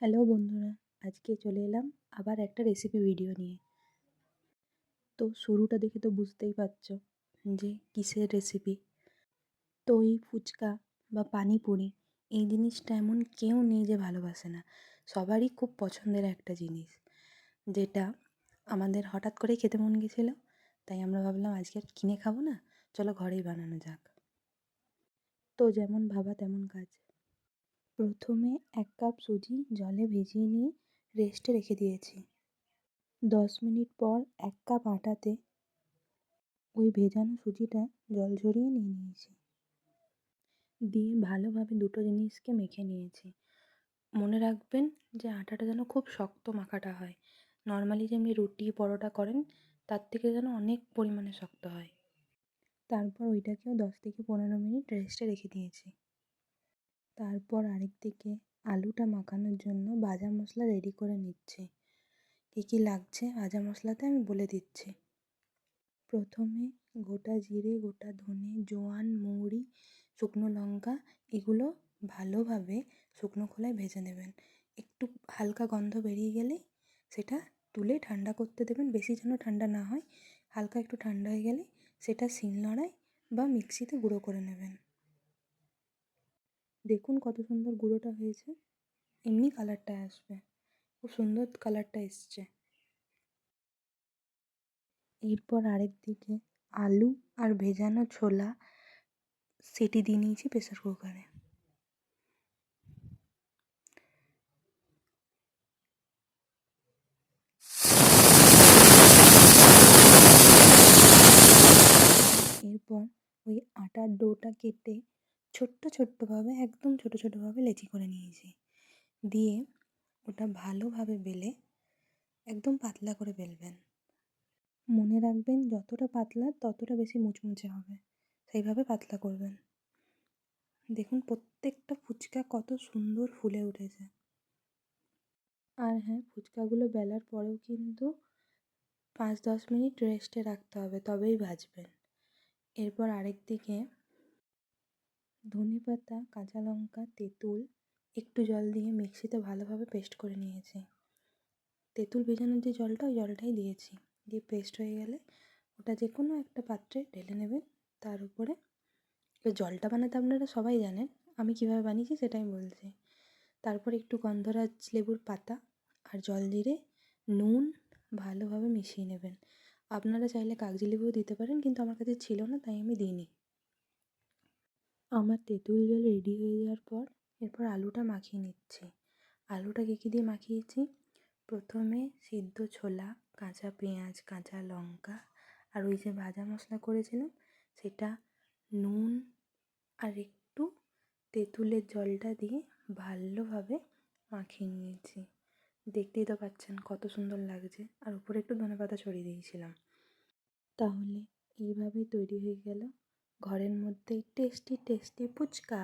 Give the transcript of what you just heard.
Hello বন্ধুরা, আজকে চলে এলাম আবার একটা রেসিপি ভিডিও নিয়ে। তো শুরুটা দেখে তো বুঝতেই পারছো যে কিসের রেসিপি। তো এই ফুচকা বা পানিপুরি এই জিনিসটা এমন কেউ নেই যে ভালোবাসে না। সবারই খুব পছন্দের একটা জিনিস, যেটা আমাদের হঠাৎ করেই খেতে মন গেছিলো। তাই আমরা ভাবলাম আজকে আর কিনে খাবো না, চলো ঘরেই বানানো যাক। তো যেমন ভাবা তেমন কাজ। প্রথমে 1 কাপ সুজি জলে ভিজিয়ে নিয়ে রেস্টে রেখে দিয়েছি। 10 মিনিট পর 1 কাপ আটাতে ওই ভেজানো সুজিটা জল ঝরিয়ে নিয়ে নিয়েছি। দিয়ে ভালোভাবে দুটো জিনিসকে মেখে নিয়েছি। মনে রাখবেন যে আটাটা যেন খুব শক্ত মাখাটা হয়। নর্মালি যেমনি রুটি পরোটা করেন তার থেকে যেন অনেক পরিমাণে শক্ত হয়। তারপর ওইটাকেও 10 থেকে 15 মিনিট রেস্টে রেখে দিয়েছি। তারপর আরেক দিকে আলুটা মাখানোর জন্য ভাজা মশলা রেডি করে নিচ্ছি। কী কী লাগছে ভাজা মশলাতে আমি বলে দিচ্ছি। প্রথমে গোটা জিরে, গোটা ধনে, জোয়ান, মৌরি, শুকনো লঙ্কা এগুলো ভালোভাবে শুকনো খোলায় ভেজে নেবেন। একটু হালকা গন্ধ বেরিয়ে গেলেই সেটা তুলে ঠান্ডা করতে দেবেন। বেশি যেন ঠান্ডা না হয়, হালকা একটু ঠান্ডা হয়ে গেলে সেটা শিলনোড়ায় বা মিক্সিতে গুঁড়ো করে নেবেন। দেখুন কত সুন্দর গুঁড়োটা হয়েছে। এমনি কালারটা আসবে, খুব সুন্দর কালারটা এসছে। এরপর আরেক দিকে আলু আর ভেজানো ছোলা সিটি দিয়ে নিয়েছি প্রেসার কুকারে। এরপর ওই আটার ডোটা কেটে ছোট্ট ছোট্টভাবে, একদম ছোটো ছোটোভাবে লেচি করে নিয়েছি। দিয়ে ওটা ভালোভাবে বেলে একদম পাতলা করে বেলবেন। মনে রাখবেন যতটা পাতলা ততটা বেশি মুচমুচে হবে, সেইভাবে পাতলা করবেন। দেখুন প্রত্যেকটা ফুচকা কত সুন্দর ফুলে উঠেছে। আর হ্যাঁ, ফুচকাগুলো বেলার পরেও কিন্তু 5-10 মিনিট রেস্টে রাখতে হবে, তবেই ভাজবেন। এরপর আরেক দিকে ধনেপাতা, কাঁচা লঙ্কা, তেঁতুল একটু জল দিয়ে মিক্সিতে ভালোভাবে পেস্ট করে নিয়েছি। তেঁতুল ভেজানোর যে জলটা, ওই জলটাই দিয়েছি। দিয়ে পেস্ট হয়ে গেলে ওটা যে কোনো একটা পাত্রে ঢেলে নেবেন। তার উপরে ওই জলটা বানাতে আপনারা সবাই জানেন, আমি কীভাবে বানিয়েছি সেটাই বলছি। তারপর একটু গন্ধরাজ লেবুর পাতা আর জল জিরে, নুন ভালোভাবে মিশিয়ে নেবেন। আপনারা চাইলে কাগজি লেবুও দিতে পারেন, কিন্তু আমার কাছে ছিল না তাই আমি দিইনি। আমার তেঁতুল জল রেডি হয়ে যাওয়ার পর এরপর আলুটা মাখিয়ে নিচ্ছি। আলুটা কী দিয়ে মাখিয়েছি, প্রথমে সিদ্ধ ছোলা, কাঁচা পেঁয়াজ, কাঁচা লঙ্কা আর ওই যে ভাজা মশলা করেছিলাম সেটা, নুন আর একটু তেঁতুলের জলটা দিয়ে ভালোভাবে মাখিয়ে নিয়েছি। দেখতেই তো পাচ্ছেন কত সুন্দর লাগছে। আর উপরে একটু ধনেপাতা ছড়িয়ে দিয়েছিলাম। তাহলে এইভাবেই তৈরি হয়ে গেল ঘরের মধ্যেই টেস্টি টেস্টি ফুচকা।